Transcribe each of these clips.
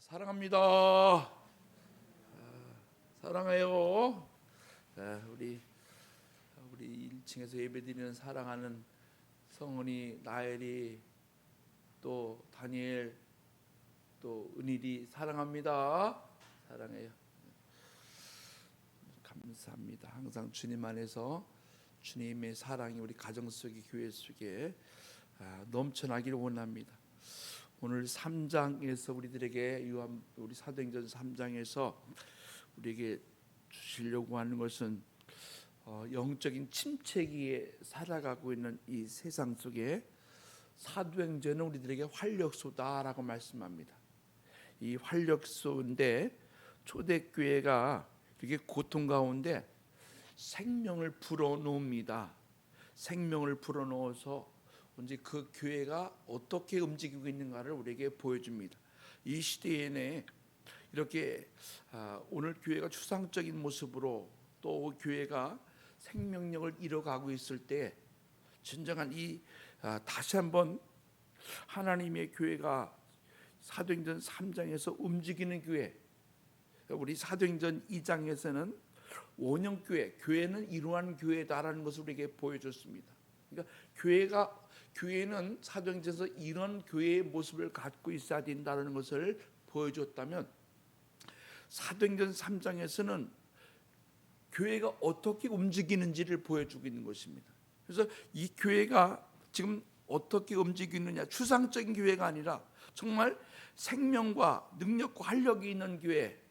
사랑합니다. 사랑해요. 우리 1층에서 예배드리는 사랑하는 성은이, 나엘이, 또 다니엘, 또 은일이 사랑합니다. 사랑해요. 감사합니다. 항상 주님 안에서 주님의 사랑이 우리 가정 속에, 교회 속에 넘쳐나기를 원합니다. 오늘 3장에서 우리들에게 우리 사도행전 3장에서 우리에게 주시려고 하는 것은 영적인 침체기에 살아가고 있는 이 세상 속에 사도행전은 우리들에게 활력소다라고 말씀합니다. 이 활력소인데 초대교회가 이렇게 고통 가운데 생명을 불어넣습니다. 생명을 불어넣어서 이제 그 교회가 어떻게 움직이고 있는가를 우리에게 보여줍니다. 이 시대에는 이렇게 오늘 교회가 추상적인 모습으로 또 교회가 생명력을 잃어가고 있을 때 진정한 다시 한번 하나님의 교회가 사도행전 3장에서 움직이는 교회, 우리 사도행전 2장에서는 원형교회, 교회는 이러한 교회다라는 것을 우리에게 보여줬습니다. 그러니까 교회는 사도행전에서 이런 교회의 모습을 갖고 있어야 된다는 것을 보여줬다면, 사도행전 3장에서는 교회가 어떻게 움직이는지를 보여주고 있는 것입니다. 그래서 이 교회가 지금 어떻게 움직이느냐, 추상적인 교회가 아니라 정말 생명과 능력과 활력이 있는 교회,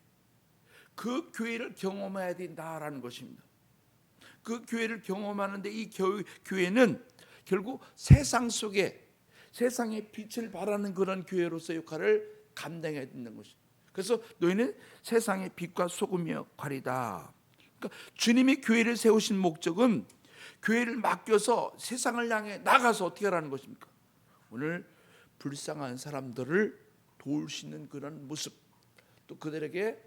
그 교회를 경험해야 된다라는 것입니다. 그 교회를 경험하는데 이 교회는 결국 세상 속에 세상의 빛을 발하는 그런 교회로서 역할을 감당해야 된다는 것입니다. 그래서 너희는 세상의 빛과 소금의 역할이다. 그러니까 주님이 교회를 세우신 목적은 교회를 맡겨서 세상을 향해 나가서 어떻게 하라는 것입니까? 오늘 불쌍한 사람들을 도울 수 있는 그런 모습, 또 그들에게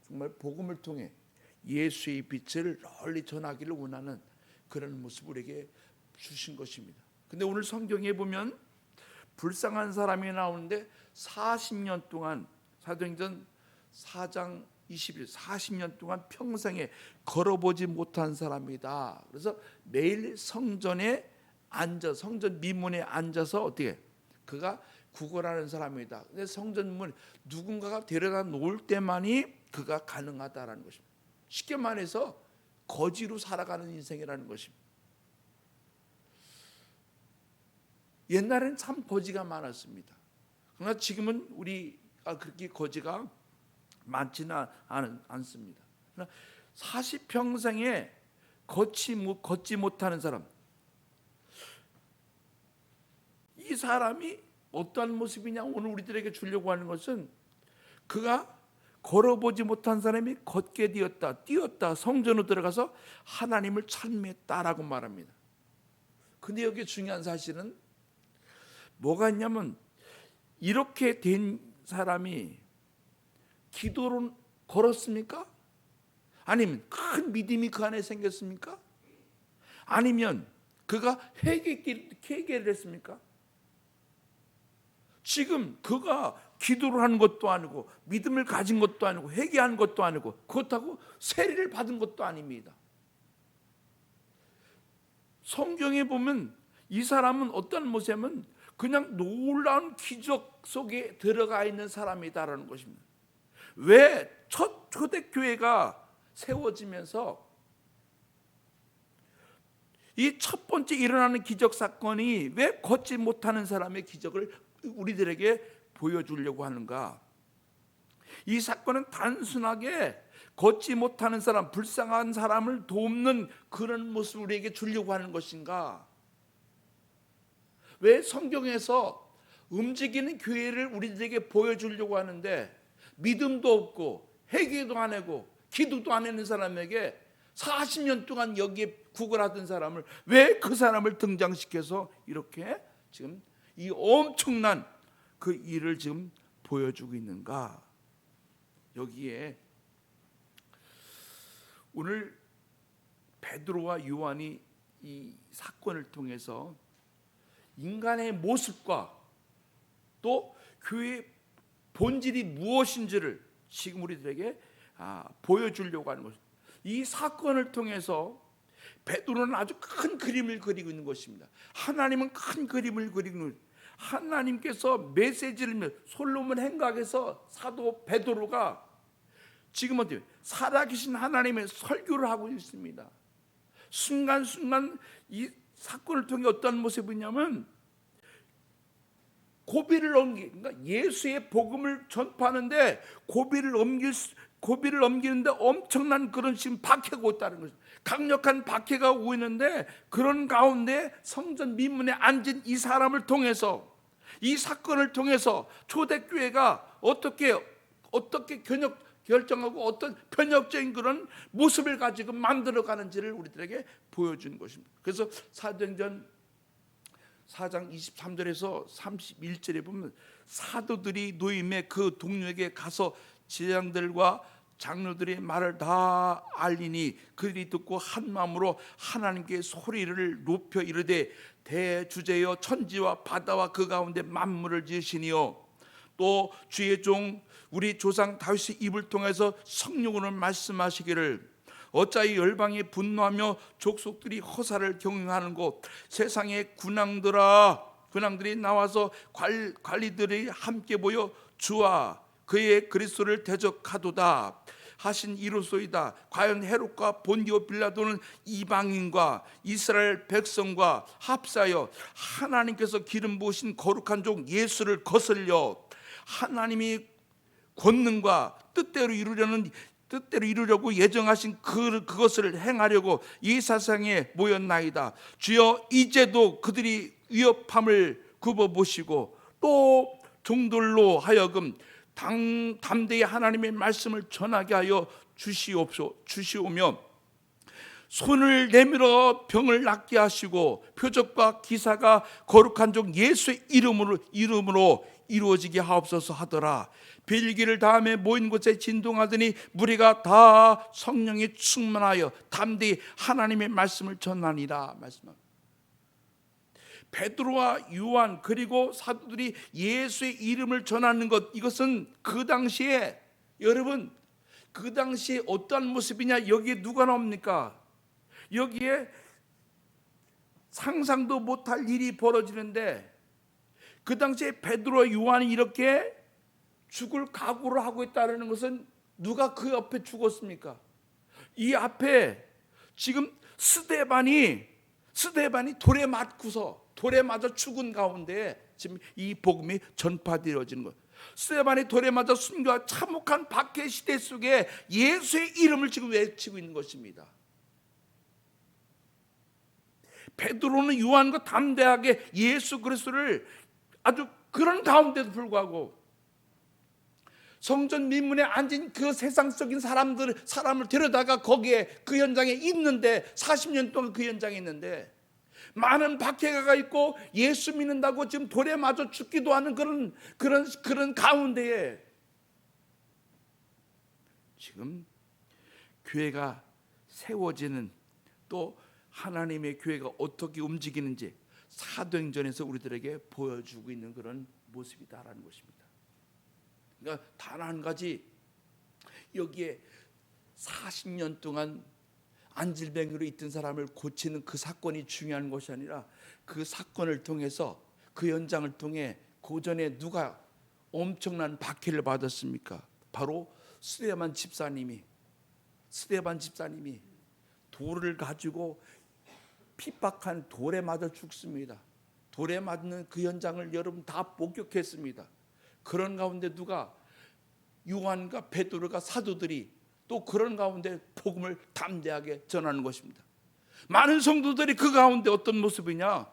정말 복음을 통해 예수의 빛을 널리 전하기를 원하는 그런 모습을 우리에게 주신 것입니다. 근데 오늘 성경에 보면 불쌍한 사람이 나오는데 40년 동안, 사도행전 4장 20일 40년 동안 평생에 걸어보지 못한 사람이다. 그래서 매일 성전에 앉아, 성전 미문에 앉아서 어떻게 그가 구걸하는 사람이다. 근데 성전 문 누군가가 데려다 놓을 때만이 그가 가능하다라는 것입니다. 쉽게 말해서 거지로 살아가는 인생이라는 것입니다. 옛날에는 참 거지가 많았습니다. 그러나 지금은 우리가 그렇게 거지가 많지는 않습니다. 40평생에 걷지 못하는 사람, 이 사람이 어떠한 모습이냐, 오늘 우리들에게 주려고 하는 것은 그가 걸어보지 못한 사람이 걷게 되었다, 뛰었다, 성전으로 들어가서 하나님을 찬미했다라고 말합니다. 근데 여기 중요한 사실은 뭐가 있냐면, 이렇게 된 사람이 기도로 걸었습니까? 아니면 큰 믿음이 그 안에 생겼습니까? 아니면 그가 회개를 했습니까? 지금 그가 기도를 하는 것도 아니고 믿음을 가진 것도 아니고 회개한 것도 아니고 그렇다고 세례를 받은 것도 아닙니다. 성경에 보면 이 사람은 어떤 모습이냐면 그냥 놀라운 기적 속에 들어가 있는 사람이다라는 것입니다. 왜 첫 초대교회가 세워지면서 이 첫 번째 일어나는 기적 사건이 왜 걷지 못하는 사람의 기적을 우리들에게 보여주려고 하는가? 이 사건은 단순하게 걷지 못하는 사람, 불쌍한 사람을 돕는 그런 모습을 우리에게 주려고 하는 것인가? 왜 성경에서 움직이는 교회를 우리들에게 보여주려고 하는데 믿음도 없고 회개도 안 하고 기도도 안 하는 사람에게 40년 동안 여기에 구걸하던 사람을 왜 그 사람을 등장시켜서 이렇게 지금 이 엄청난 그 일을 지금 보여주고 있는가? 여기에 오늘 베드로와 요한이 이 사건을 통해서 인간의 모습과 또 교회의 본질이 무엇인지를 지금 우리들에게 보여주려고 하는 것입니다. 이 사건을 통해서 베드로는 아주 큰 그림을 그리고 있는 것입니다. 하나님은 큰 그림을 그리고 있는 것입니다. 하나님께서 메시지를 솔로몬 행각에서 사도 베드로가 지금 어때요? 살아계신 하나님의 설교를 하고 있습니다. 순간순간 이 사건을 통해 어떤 모습이냐면 고비를 그러니까 예수의 복음을 전파하는데 고비를 넘기는데 엄청난 그런 지금 박해가 있다는 거죠. 강력한 박해가 오고 있는데 그런 가운데 성전 민문에 앉은 이 사람을 통해서 이 사건을 통해서 초대교회가 어떻게 결정하고 어떤 편협적인 그런 모습을 가지고 만들어가는지를 우리들에게 보여준 것입니다. 그래서 사도행전 4장 23절에서 31절에 보면 사도들이 노임의 그 동료에게 가서 제장들과 장로들의 말을 다 알리니 그들이 듣고 한 마음으로 하나님께 소리를 높여 이르되 대주제여 천지와 바다와 그 가운데 만물을 지으시니요 또 주의 종 우리 조상 다윗의 입을 통해서 성령으로 말씀하시기를 어찌하여 열방이 분노하며 족속들이 허사를 경영하는 곳 세상의 군왕들이 나와서 관리들이 함께 모여 주와 그의 그리스도를 대적하도다 하신 이로소이다. 과연 헤롯과 본디오 빌라도는 이방인과 이스라엘 백성과 합사하여 하나님께서 기름 부으신 거룩한 종 예수를 거슬려 하나님이 권능과 뜻대로 이루려고 예정하신 그것을 행하려고 이 세상에 모였나이다. 주여 이제도 그들이 위협함을 굽어보시고 또 종들로 하여금 담대히 하나님의 말씀을 전하게 하여 주시오며 손을 내밀어 병을 낫게 하시고 표적과 기사가 거룩한 종 예수의 이름으로 이루어지게 하옵소서 하더라. 빌기를 다음에 모인 곳에 진동하더니 무리가 다 성령이 충만하여 담대히 하나님의 말씀을 전하니라 말씀합니다. 베드로와 요한 그리고 사도들이 예수의 이름을 전하는 것, 이것은 그 당시에 여러분 그 당시에 어떠한 모습이냐? 여기에 누가 나옵니까? 여기에 상상도 못할 일이 벌어지는데 그 당시에 베드로와 요한이 이렇게 죽을 각오를 하고 있다는 것은 누가 그 옆에 죽었습니까? 이 앞에 지금 스데반이 돌에 맞아 죽은 가운데 지금 이 복음이 전파되어지는 거예요. 스데반이 돌에 맞아 순교한 참혹한 박해 시대 속에 예수의 이름을 지금 외치고 있는 것입니다. 베드로는 요한과 담대하게 예수 그리스도를 아주 그런 가운데도 불구하고 성전 민문에 앉은 그 세상적인 사람을 데려다가 거기에 그 현장에 있는데 40년 동안 그 현장에 있는데 많은 박해가 있고 예수 믿는다고 지금 돌에 맞아 죽기도 하는 그런 가운데에 지금 교회가 세워지는 또 하나님의 교회가 어떻게 움직이는지 사도행전에서 우리들에게 보여주고 있는 그런 모습이다라는 것입니다. 그러니까 단 한 가지 여기에 40년 동안 안질병으로 있던 사람을 고치는 그 사건이 중요한 것이 아니라 그 사건을 통해서 그 현장을 통해 고전에 누가 엄청난 박해를 받았습니까? 바로 스데반 집사님이 돌을 가지고 핍박한 돌에 맞아 죽습니다. 돌에 맞는 그 현장을 여러분 다 목격했습니다. 그런 가운데 누가 요한과 베드로가 사도들이 또 그런 가운데 복음을 담대하게 전하는 것입니다. 많은 성도들이 그 가운데 어떤 모습이냐?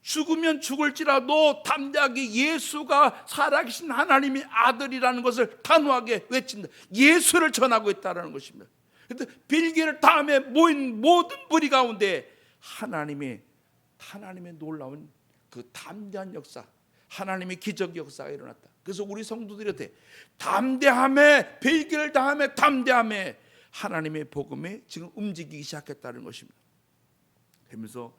죽으면 죽을지라도 담대하게 예수가 살아계신 하나님의 아들이라는 것을 단호하게 외친다. 예수를 전하고 있다는 것입니다. 그런데 빌기를 다음에 모인 모든 무리 가운데 하나님의 놀라운 그 담대한 역사, 하나님의 기적 역사가 일어났다. 그래서 우리 성도들한테 담대함에 빌기를 다음에 하나님의 복음이 지금 움직이기 시작했다는 것입니다. 그러면서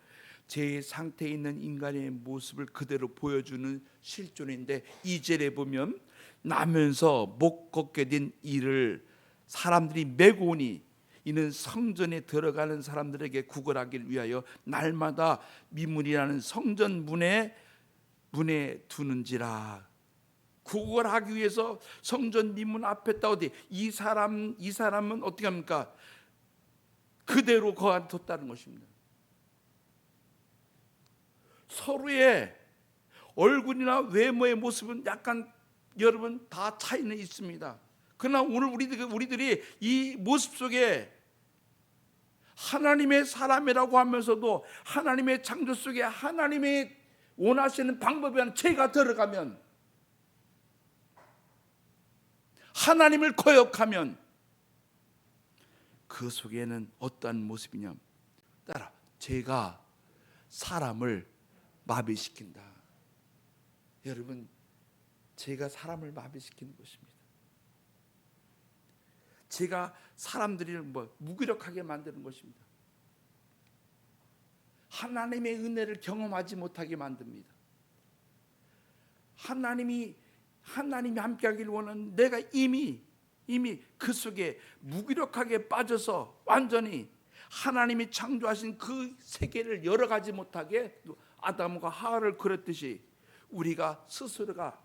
제 상태에 있는 인간의 모습을 그대로 보여주는 실존인데, 2절에 보면 나면서 못 걷게 된 이를 사람들이 메고 오니 이는 성전에 들어가는 사람들에게 구걸하기를 위하여 날마다 미문이라는 성전 문에 두는지라. 구걸하기 위해서 성전 미문 앞에다 어디 이 사람은 어떻게 합니까? 그대로 거둬뒀다는 것입니다. 서로의 얼굴이나 외모의 모습은 약간 여러분 다 차이는 있습니다. 그러나 오늘 우리들이 이 모습 속에 하나님의 사람이라고 하면서도 하나님의 창조 속에 하나님의 원하시는 방법에 대한 죄가 들어가면, 하나님을 거역하면 그 속에는 어떠한 모습이냐? 따라 죄가 사람을 마비시킨다. 여러분, 죄가 사람을 마비시키는 것입니다. 죄가 사람들을 무기력하게 만드는 것입니다. 하나님의 은혜를 경험하지 못하게 만듭니다. 하나님이 함께하기를 원하는 내가 이미 그 속에 무기력하게 빠져서 완전히 하나님이 창조하신 그 세계를 열어가지 못하게 아담과 하와를 그랬듯이 우리가 스스로가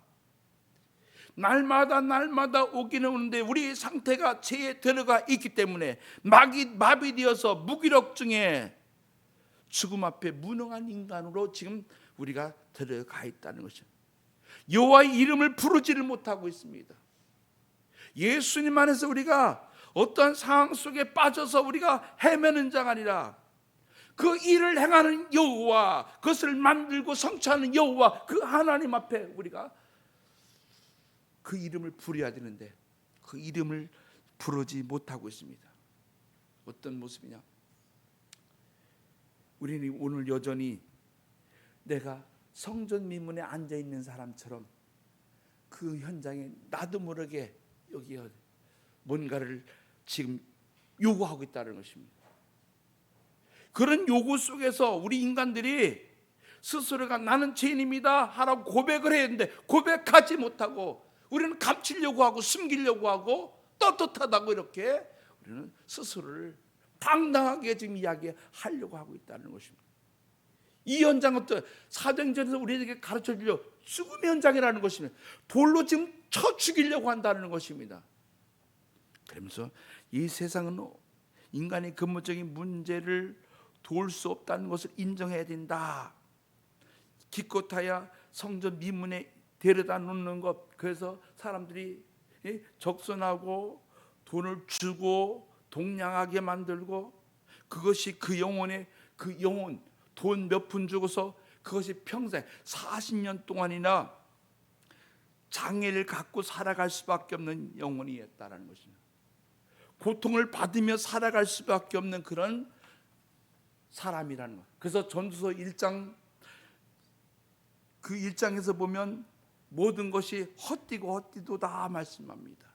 날마다 오기는 오는데 우리의 상태가 죄에 들어가 있기 때문에 마비되어서 무기력증에 죽음 앞에 무능한 인간으로 지금 우리가 들어가 있다는 것이죠. 여호와의 이름을 부르지를 못하고 있습니다. 예수님 안에서 우리가 어떠한 상황 속에 빠져서 우리가 헤매는 자가 아니라 그 일을 행하는 여호와, 그것을 만들고 성취하는 여호와, 그 하나님 앞에 우리가 그 이름을 부려야 되는데 그 이름을 부르지 못하고 있습니다. 어떤 모습이냐? 우리는 오늘 여전히 내가 성전 미문에 앉아 있는 사람처럼 그 현장에 나도 모르게 여기 뭔가를 지금 요구하고 있다는 것입니다. 그런 요구 속에서 우리 인간들이 스스로가 나는 죄인입니다 하라고 고백을 해야 하는데 고백하지 못하고 우리는 감추려고 하고 숨기려고 하고 떳떳하다고 이렇게 우리는 스스로를 당당하게 지금 이야기하려고 하고 있다는 것입니다. 이 현장은 또 사도행전에서 우리에게 가르쳐 주려 죽음의 현장이라는 것입니다. 돌로 지금 쳐 죽이려고 한다는 것입니다. 그러면서 이 세상은 인간의 근본적인 문제를 도울 수 없다는 것을 인정해야 된다. 기껏하야 성전 미문에 데려다 놓는 것, 그래서 사람들이 적선하고 돈을 주고 동냥하게 만들고 그것이 그 영혼 돈 몇 푼 주고서 그것이 평생 40년 동안이나 장애를 갖고 살아갈 수밖에 없는 영혼이었다는 것입니다. 고통을 받으며 살아갈 수밖에 없는 그런 사람이라는 것. 그래서 전도서 1장 그 1장에서 보면 모든 것이 헛디도다 말씀합니다.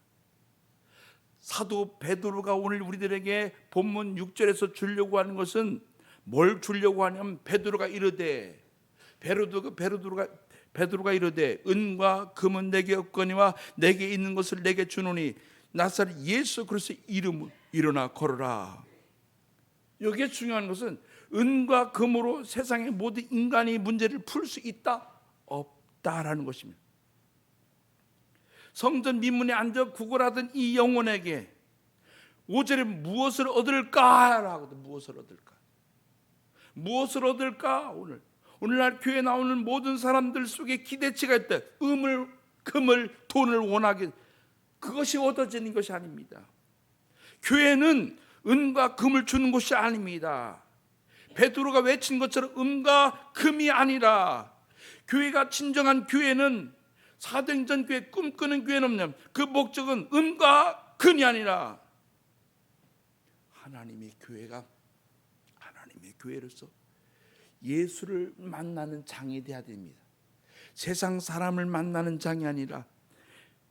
사도 베드로가 오늘 우리들에게 본문 6절에서 주려고 하는 것은 뭘 주려고 하냐면 베드로가 이르되 은과 금은 내게 없거니와 내게 있는 것을 내게 주노니 나사렛 예수 그리스도의 이름으로 일어나 걸어라. 여기에 중요한 것은 은과 금으로 세상의 모든 인간의 문제를 풀 수 있다? 없다라는 것입니다. 성전 민문에 앉아 구걸하던 이 영혼에게 5절에 무엇을 얻을까? 무엇을 얻을까? 오늘날 교회에 나오는 모든 사람들 속에 기대치가 있다. 금을, 돈을 원하게, 그것이 얻어지는 것이 아닙니다. 교회는 은과 금을 주는 것이 아닙니다. 베드로가 외친 것처럼 은과 금이 아니라 교회가 진정한 교회는 사도행전 교회 꿈꾸는 교회는 없냐? 그 목적은 은과 금이 아니라 하나님의 교회로서 예수를 만나는 장이 되어야 됩니다. 세상 사람을 만나는 장이 아니라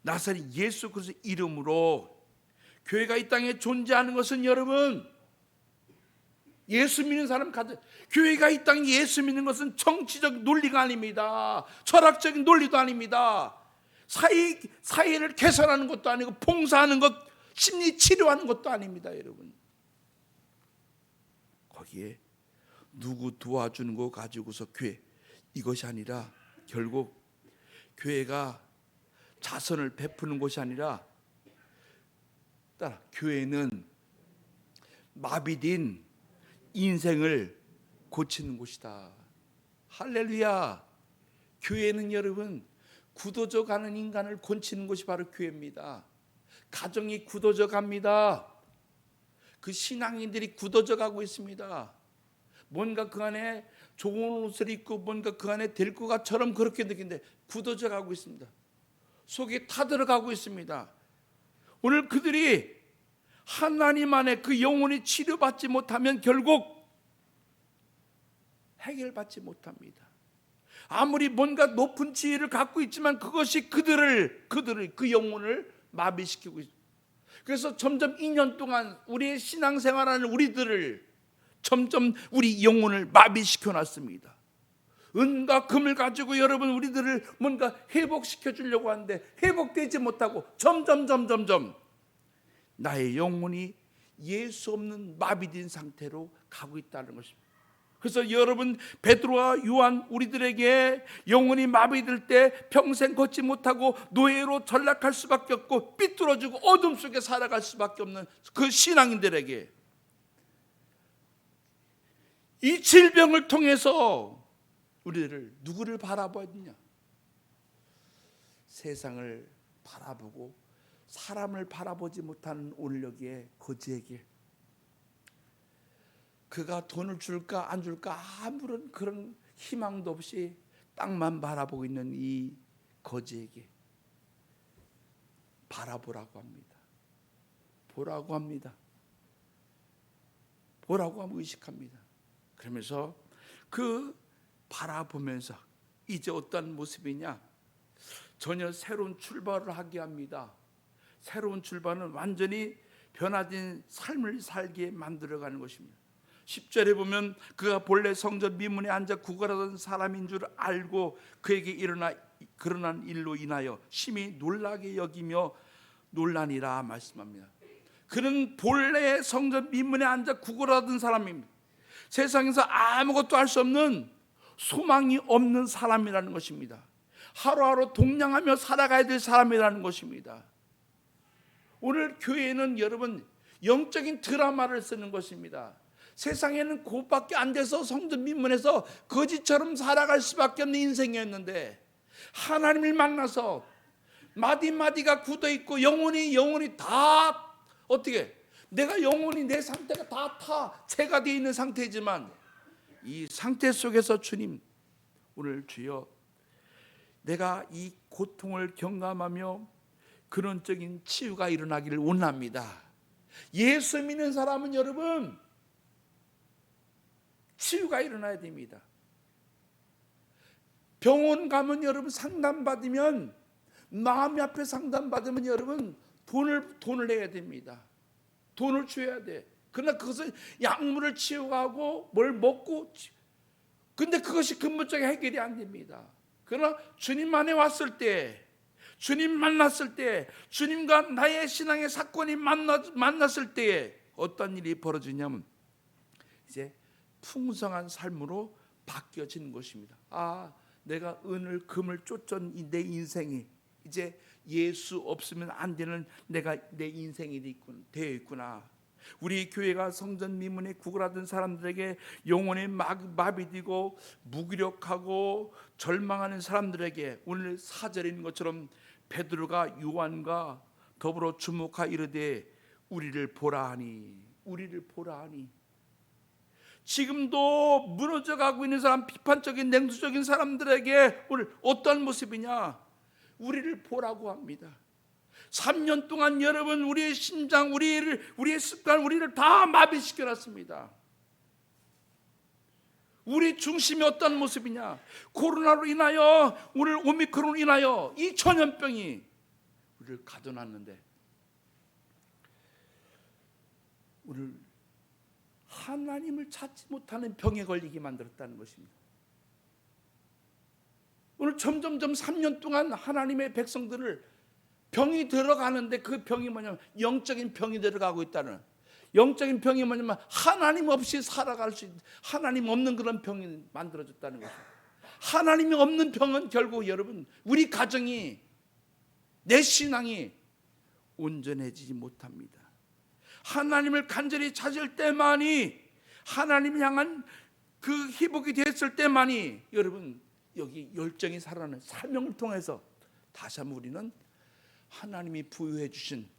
나사렛 예수 그리스도 이름으로 교회가 이 땅에 존재하는 것은 여러분 예수 믿는 사람 교회가 이 땅에 예수 믿는 것은 정치적 논리가 아닙니다. 철학적인 논리도 아닙니다. 사회를 개선하는 것도 아니고 봉사하는 것, 심리 치료하는 것도 아닙니다, 여러분. 거기에 누구 도와주는 거 가지고서 교회, 이것이 아니라 결국 교회가 자선을 베푸는 것이 아니라 교회는 마비된 인생을 고치는 곳이다. 할렐루야. 교회는 여러분 굳어져 가는 인간을 고치는 것이 바로 교회입니다. 가정이 굳어져 갑니다. 그 신앙인들이 굳어져 가고 있습니다. 뭔가 그 안에 좋은 옷을 입고 뭔가 그 안에 될 것처럼 그렇게 느끼는데 굳어져 가고 있습니다. 속이 타들어가고 있습니다. 오늘 그들이 하나님 안에 그 영혼이 치료받지 못하면 결국 해결받지 못합니다. 아무리 뭔가 높은 지혜를 갖고 있지만 그것이 그들을 그 영혼을 마비시키고 있습니다. 그래서 점점 2년 동안 우리의 신앙생활하는 우리들을 점점 우리 영혼을 마비시켜 놨습니다. 은과 금을 가지고 여러분 우리들을 뭔가 회복시켜 주려고 하는데 회복되지 못하고 점점 나의 영혼이 예수 없는 마비된 상태로 가고 있다는 것입니다. 그래서 여러분 베드로와 요한 우리들에게 영혼이 마비될 때 평생 걷지 못하고 노예로 전락할 수밖에 없고 삐뚤어지고 어둠 속에 살아갈 수밖에 없는 그 신앙인들에게 이 질병을 통해서 우리를 누구를 바라봐야 되냐? 세상을 바라보고 사람을 바라보지 못하는 오늘 여기에 거지에게 그가 돈을 줄까 안 줄까 아무런 그런 희망도 없이 땅만 바라보고 있는 이 거지에게 바라보라고 합니다. 보라고 합니다. 보라고 하면 의식합니다. 그러면서 그 바라보면서 이제 어떤 모습이냐? 전혀 새로운 출발을 하게 합니다. 새로운 출발은 완전히 변화된 삶을 살게 만들어가는 것입니다. 10절에 보면 그가 본래 성전 미문에 앉아 구걸하던 사람인 줄 알고 그에게 그러난 일로 인하여 심히 놀라게 여기며 놀라니라 말씀합니다. 그는 본래 성전 미문에 앉아 구걸하던 사람입니다. 세상에서 아무것도 할 수 없는 소망이 없는 사람이라는 것입니다. 하루하루 동냥하며 살아가야 될 사람이라는 것입니다. 오늘 교회는 여러분 영적인 드라마를 쓰는 것입니다. 세상에는 그것밖에 안 돼서 성전 민문에서 거지처럼 살아갈 수밖에 없는 인생이었는데 하나님을 만나서 마디마디가 굳어있고 영혼이 다 어떻게 내가 영혼이 내 상태가 다 체가 되어 있는 상태지만 이 상태 속에서 주님 오늘 주여 내가 이 고통을 경감하며 근원적인 치유가 일어나기를 원합니다. 예수 믿는 사람은 여러분 치유가 일어나야 됩니다. 병원 가면 여러분 상담받으면 마음이 앞에 상담받으면 여러분 돈을 내야 됩니다. 돈을 줘야 돼. 그러나 그것은 약물을 치유하고 뭘 먹고 근데 그것이 근본적인 해결이 안 됩니다. 그러나 주님 안에 왔을 때 주님 만났을 때 주님과 나의 신앙의 사건이 만났을 때에 어떤 일이 벌어지냐면 이제 풍성한 삶으로 바뀌어지는 것입니다. 내가 은을 금을 쫓던 내 인생이 이제 예수 없으면 안 되는 내 인생이 되어 있구나. 우리 교회가 성전 미문에 구걸하던 사람들에게 영혼이 마비되고 무기력하고 절망하는 사람들에게 오늘 4절에 있는 것처럼 베드로가 요한과 더불어 주목하 이르되 우리를 보라 하니 지금도 무너져가고 있는 사람 비판적인 냉소적인 사람들에게 오늘 어떤 모습이냐 우리를 보라고 합니다. 3년 동안 여러분 우리의 심장 우리의 습관 우리를 다 마비시켜놨습니다. 우리 중심이 어떤 모습이냐 코로나로 인하여 오늘 오미크론으로 인하여 이 전염병이 우리를 가둬놨는데 오늘 하나님을 찾지 못하는 병에 걸리게 만들었다는 것입니다. 오늘 점점점 3년 동안 하나님의 백성들을 병이 들어가는데 그 병이 뭐냐면 영적인 병이 들어가고 있다는, 영적인 병이 뭐냐면 하나님 없이 살아갈 수 있는, 하나님 없는 그런 병이 만들어졌다는 것입니다. 하나님이 없는 병은 결국 여러분 우리 가정이, 내 신앙이 온전해지지 못합니다. 하나님을 간절히 찾을 때만이, 하나님 향한 그 회복이 됐을 때만이 여러분 여기 열정이 살아나는 사명을 통해서 다시 한번 우리는 하나님이 부여해 주신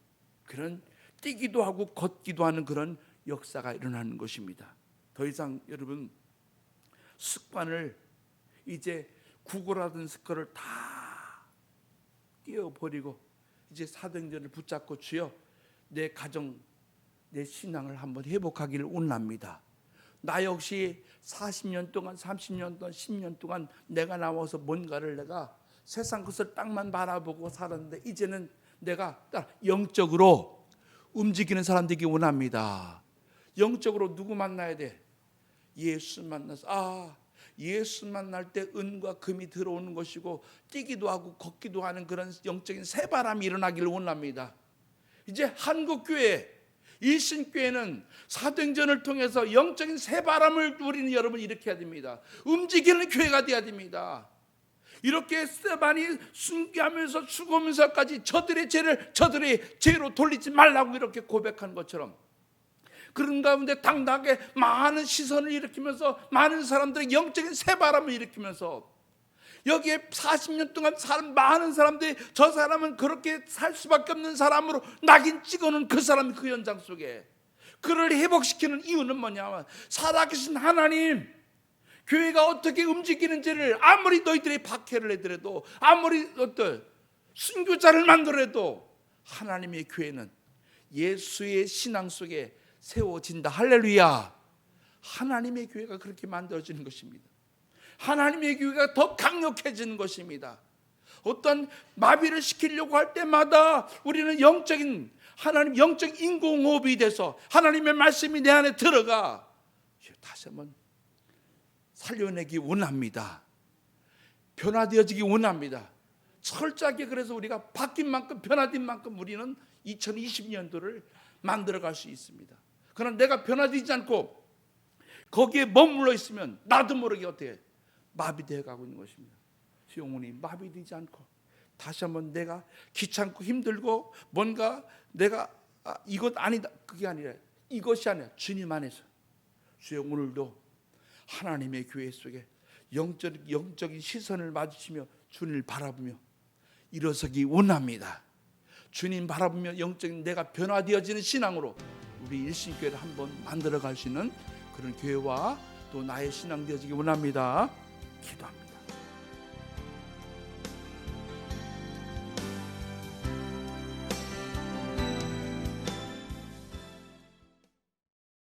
그런 뛰기도 하고 걷기도 하는 그런 역사가 일어나는 것입니다. 더 이상 여러분 습관을, 이제 구걸하던 습관을 다 띄워버리고 이제 사도행전을 붙잡고 주여 내 가정, 내 신앙을 한번 회복하기를 원합니다. 나 역시 40년 동안, 30년 동안, 10년 동안 내가 나와서 뭔가를 내가 세상 것을 딱만 바라보고 살았는데 이제는 내가 영적으로 움직이는 사람 되기 원합니다. 영적으로 누구 만나야 돼? 예수 만나서 예수 만날 때 은과 금이 들어오는 것이고 뛰기도 하고 걷기도 하는 그런 영적인 새바람이 일어나기를 원합니다. 이제 한국교회, 일신교회는 사도행전을 통해서 영적인 새바람을 우리는 여러분 일으켜야 됩니다. 움직이는 교회가 되어야 됩니다. 이렇게 스데반이 순교하면서 죽으면서까지 저들의 죄를 저들의 죄로 돌리지 말라고 이렇게 고백한 것처럼, 그런 가운데 당당하게 많은 시선을 일으키면서 많은 사람들의 영적인 새바람을 일으키면서 여기에 40년 동안 많은 사람들이 저 사람은 그렇게 살 수밖에 없는 사람으로 낙인 찍어놓은 그 사람이 그 현장 속에 그를 회복시키는 이유는 뭐냐면 살아계신 하나님, 교회가 어떻게 움직이는지를 아무리 너희들이 박해를 해더라도, 아무리 어떤 순교자를 만들어도 하나님의 교회는 예수의 신앙 속에 세워진다. 할렐루야. 하나님의 교회가 그렇게 만들어지는 것입니다. 하나님의 교회가 더 강력해지는 것입니다. 어떤 마비를 시키려고 할 때마다 우리는 영적인 하나님, 영적 인공호흡이 돼서 하나님의 말씀이 내 안에 들어가 다시 한번 살려내기 원합니다. 변화되어지기 원합니다. 철저하게 그래서 우리가 바뀐 만큼, 변화된 만큼 우리는 2020년도를 만들어갈 수 있습니다. 그러나 내가 변화되지 않고 거기에 머물러 있으면 나도 모르게 어떻게 마비되어 가고 있는 것입니다. 영혼이 마비되지 않고 다시 한번 내가 귀찮고 힘들고 뭔가 내가 이것 아니다, 그게 아니라, 이것이 아니라 주님 안에서 주여 오늘도 하나님의 교회 속에 영적인 시선을 마주치며 주님을 바라보며 일어서기 원합니다. 주님 바라보며 영적인 내가 변화되어지는 신앙으로 우리 일신교회를 한번 만들어갈 수 있는 그런 교회와 또 나의 신앙 되어지기 원합니다. 기도합니다.